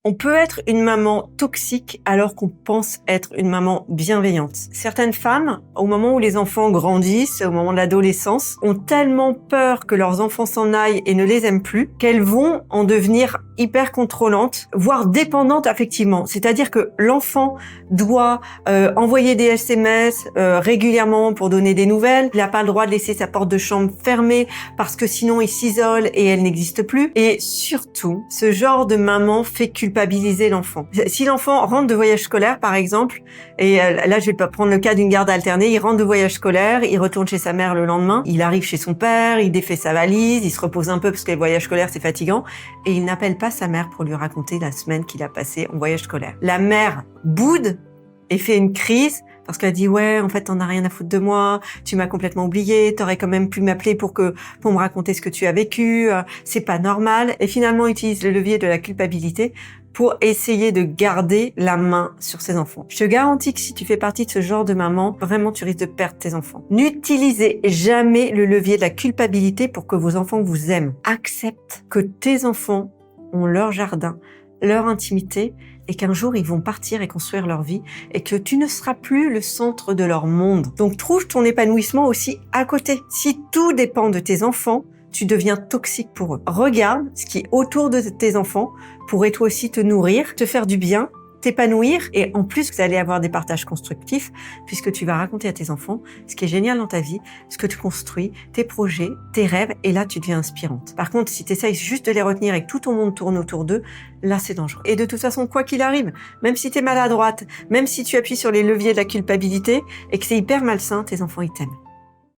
On peut être une maman toxique alors qu'on pense être une maman bienveillante. Certaines femmes, au moment où les enfants grandissent, au moment de l'adolescence, ont tellement peur que leurs enfants s'en aillent et ne les aiment plus, qu'elles vont en devenir hyper contrôlantes, voire dépendantes affectivement. C'est-à-dire que l'enfant doit envoyer des SMS régulièrement pour donner des nouvelles. Il n'a pas le droit de laisser sa porte de chambre fermée parce que sinon il s'isole et elle n'existe plus. Et surtout, ce genre de maman fait culpabiliser l'enfant. Si l'enfant rentre de voyage scolaire, par exemple, et là je vais pas prendre le cas d'une garde alternée, il rentre de voyage scolaire, il retourne chez sa mère le lendemain, il arrive chez son père, il défait sa valise, il se repose un peu parce que le voyage scolaire c'est fatigant, et il n'appelle pas sa mère pour lui raconter la semaine qu'il a passée en voyage scolaire. La mère boude et fait une crise parce qu'elle dit ouais, en fait, t'en as rien à foutre de moi, tu m'as complètement oublié, t'aurais quand même pu m'appeler pour me raconter ce que tu as vécu, c'est pas normal. Et finalement, utilise le levier de la culpabilité pour essayer de garder la main sur ses enfants. Je te garantis que si tu fais partie de ce genre de maman, vraiment, tu risques de perdre tes enfants. N'utilisez jamais le levier de la culpabilité pour que vos enfants vous aiment. Accepte que tes enfants ont leur jardin, leur intimité, et qu'un jour ils vont partir et construire leur vie, et que tu ne seras plus le centre de leur monde. Donc trouve ton épanouissement aussi à côté. Si tout dépend de tes enfants, tu deviens toxique pour eux. Regarde ce qui est autour de tes enfants pourrait toi aussi te nourrir, te faire du bien, t'épanouir, et en plus vous allez avoir des partages constructifs puisque tu vas raconter à tes enfants ce qui est génial dans ta vie, ce que tu construis, tes projets, tes rêves, et là tu deviens inspirante. Par contre, si tu essayes juste de les retenir et que tout ton monde tourne autour d'eux, là c'est dangereux. Et de toute façon, quoi qu'il arrive, même si t'es maladroite, même si tu appuies sur les leviers de la culpabilité et que c'est hyper malsain, tes enfants ils t'aiment.